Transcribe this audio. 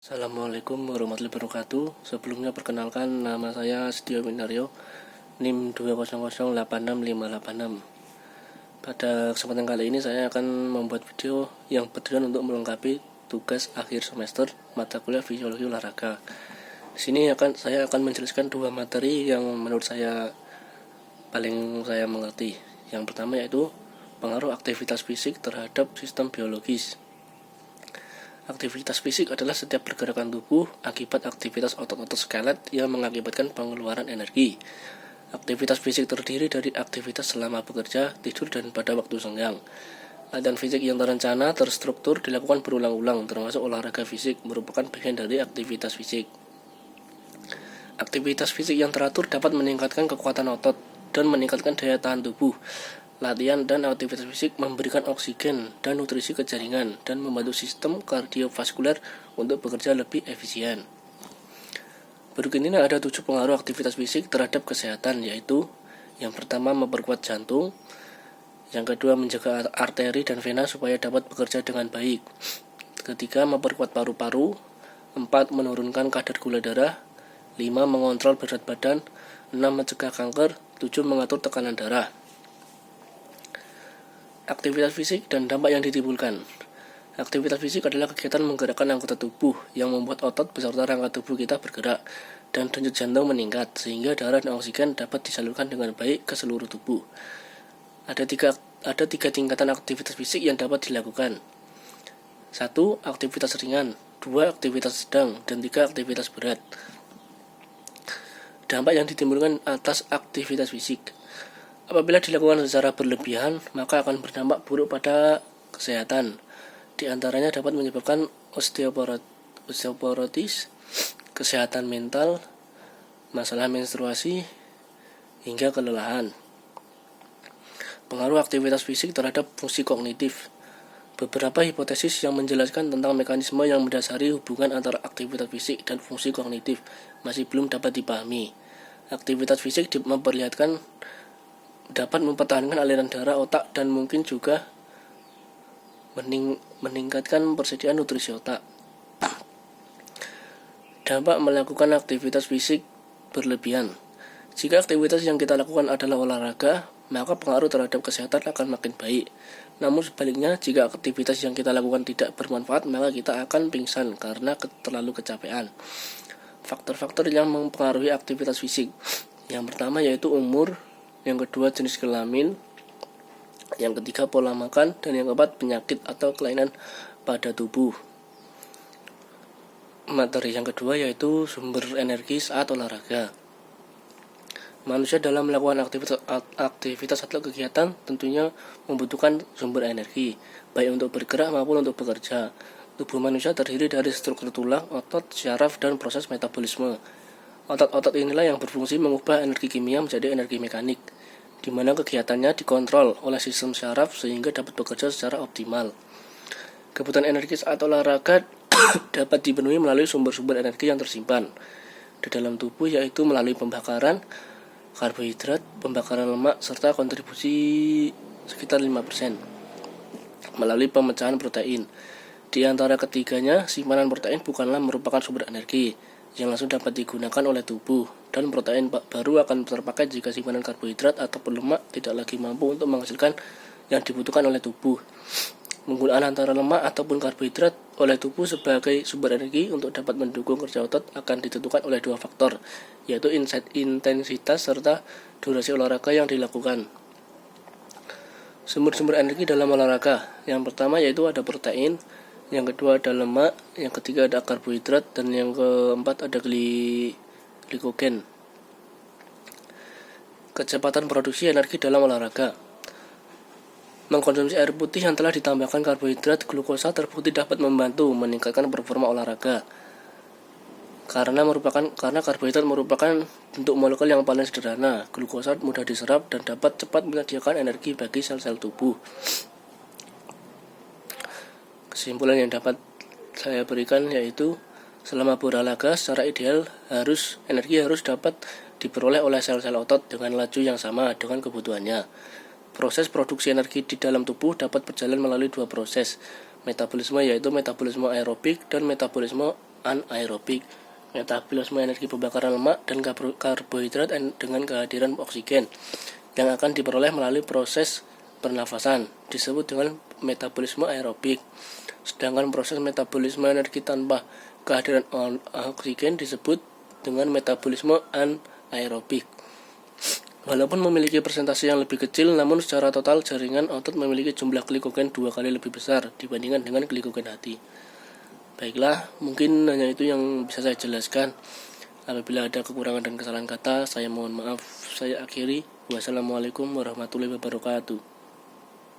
Assalamualaikum warahmatullahi wabarakatuh. Sebelumnya perkenalkan, nama saya Setio Minario, NIM 2008656. Pada kesempatan kali ini saya akan membuat video yang bertujuan untuk melengkapi tugas akhir semester mata kuliah fisiologi olahraga. Di sini saya akan menjelaskan dua materi yang menurut saya paling saya mengerti. Yang pertama yaitu pengaruh aktivitas fisik terhadap sistem biologis. Aktivitas fisik adalah setiap pergerakan tubuh akibat aktivitas otot-otot skelet yang mengakibatkan pengeluaran energi. Aktivitas fisik terdiri dari aktivitas selama bekerja, tidur, dan pada waktu senggang. Latihan fisik yang terencana, terstruktur, dilakukan berulang-ulang, termasuk olahraga fisik, merupakan bagian dari aktivitas fisik. Aktivitas fisik yang teratur dapat meningkatkan kekuatan otot dan meningkatkan daya tahan tubuh. Latihan dan aktivitas fisik memberikan oksigen dan nutrisi ke jaringan dan membantu sistem kardiovaskuler untuk bekerja lebih efisien. Berikut ini ada 7 pengaruh aktivitas fisik terhadap kesehatan, yaitu yang pertama memperkuat jantung, yang kedua menjaga arteri dan vena supaya dapat bekerja dengan baik, ketiga memperkuat paru-paru, 4 menurunkan kadar gula darah, 5 mengontrol berat badan, 6 mencegah kanker, 7 mengatur tekanan darah. Aktivitas fisik dan dampak yang ditimbulkan. Aktivitas fisik adalah kegiatan menggerakkan anggota tubuh yang membuat otot beserta rangka tubuh kita bergerak dan denyut jantung meningkat sehingga darah dan oksigen dapat disalurkan dengan baik ke seluruh tubuh. Ada tiga tingkatan aktivitas fisik yang dapat dilakukan. 1. Aktivitas ringan, 2. Aktivitas sedang, dan 3. Aktivitas berat. Dampak yang ditimbulkan atas aktivitas fisik. Apabila dilakukan secara berlebihan, maka akan berdampak buruk pada kesehatan. Di antaranya dapat menyebabkan osteoporosis, kesehatan mental, masalah menstruasi, hingga kelelahan. Pengaruh aktivitas fisik terhadap fungsi kognitif. Beberapa hipotesis yang menjelaskan tentang mekanisme yang mendasari hubungan antara aktivitas fisik dan fungsi kognitif masih belum dapat dipahami. Aktivitas fisik dapat mempertahankan aliran darah otak dan mungkin juga meningkatkan persediaan nutrisi otak. Dampak melakukan aktivitas fisik berlebihan. Jika aktivitas yang kita lakukan adalah olahraga, maka pengaruh terhadap kesehatan akan makin baik. Namun sebaliknya, jika aktivitas yang kita lakukan tidak bermanfaat, maka kita akan pingsan karena terlalu kecapean. Faktor-faktor yang mempengaruhi aktivitas fisik. Yang pertama yaitu umur, yang kedua jenis kelamin, yang ketiga pola makan, dan yang keempat penyakit atau kelainan pada tubuh. Materi yang kedua yaitu sumber energi saat olahraga. Manusia dalam melakukan aktivitas atau kegiatan tentunya membutuhkan sumber energi, baik untuk bergerak maupun untuk bekerja. Tubuh manusia terdiri dari struktur tulang, otot, syaraf, dan proses metabolisme. Otot-otot inilah yang berfungsi mengubah energi kimia menjadi energi mekanik, di mana kegiatannya dikontrol oleh sistem syaraf sehingga dapat bekerja secara optimal. Kebutuhan energi saat olahraga dapat dipenuhi melalui sumber-sumber energi yang tersimpan di dalam tubuh, yaitu melalui pembakaran karbohidrat, pembakaran lemak, serta kontribusi sekitar 5% melalui pemecahan protein. Di antara ketiganya, simpanan protein bukanlah merupakan sumber energi yang langsung dapat digunakan oleh tubuh, dan protein baru akan terpakai jika simpanan karbohidrat ataupun lemak tidak lagi mampu untuk menghasilkan yang dibutuhkan oleh tubuh. Penggunaan antara lemak ataupun karbohidrat oleh tubuh sebagai sumber energi untuk dapat mendukung kerja otot akan ditentukan oleh dua faktor, yaitu intensitas serta durasi olahraga yang dilakukan. Sumber-sumber energi dalam olahraga. Yang pertama yaitu ada protein, yang kedua ada lemak, yang ketiga ada karbohidrat, dan yang keempat ada glikogen. Kecepatan produksi energi dalam olahraga. Mengkonsumsi air putih yang telah ditambahkan karbohidrat glukosa terbukti dapat membantu meningkatkan performa olahraga. Karena karbohidrat merupakan bentuk molekul yang paling sederhana, glukosa mudah diserap dan dapat cepat menyediakan energi bagi sel-sel tubuh. Kesimpulan yang dapat saya berikan yaitu selama berolahraga secara ideal energi harus dapat diperoleh oleh sel-sel otot dengan laju yang sama dengan kebutuhannya. Proses produksi energi di dalam tubuh dapat berjalan melalui dua proses, metabolisme yaitu metabolisme aerobik dan metabolisme anaerobik. Metabolisme energi pembakaran lemak dan karbohidrat dengan kehadiran oksigen yang akan diperoleh melalui proses pernafasan disebut dengan metabolisme aerobik. Sedangkan proses metabolisme energi tanpa kehadiran oksigen disebut dengan metabolisme anaerobik. Walaupun memiliki persentase yang lebih kecil, namun secara total jaringan otot memiliki jumlah glikogen 2 kali lebih besar dibandingkan dengan glikogen hati. Baiklah, mungkin hanya itu yang bisa saya jelaskan. Apabila ada kekurangan dan kesalahan kata, saya mohon maaf. Saya akhiri. Wassalamualaikum warahmatullahi wabarakatuh.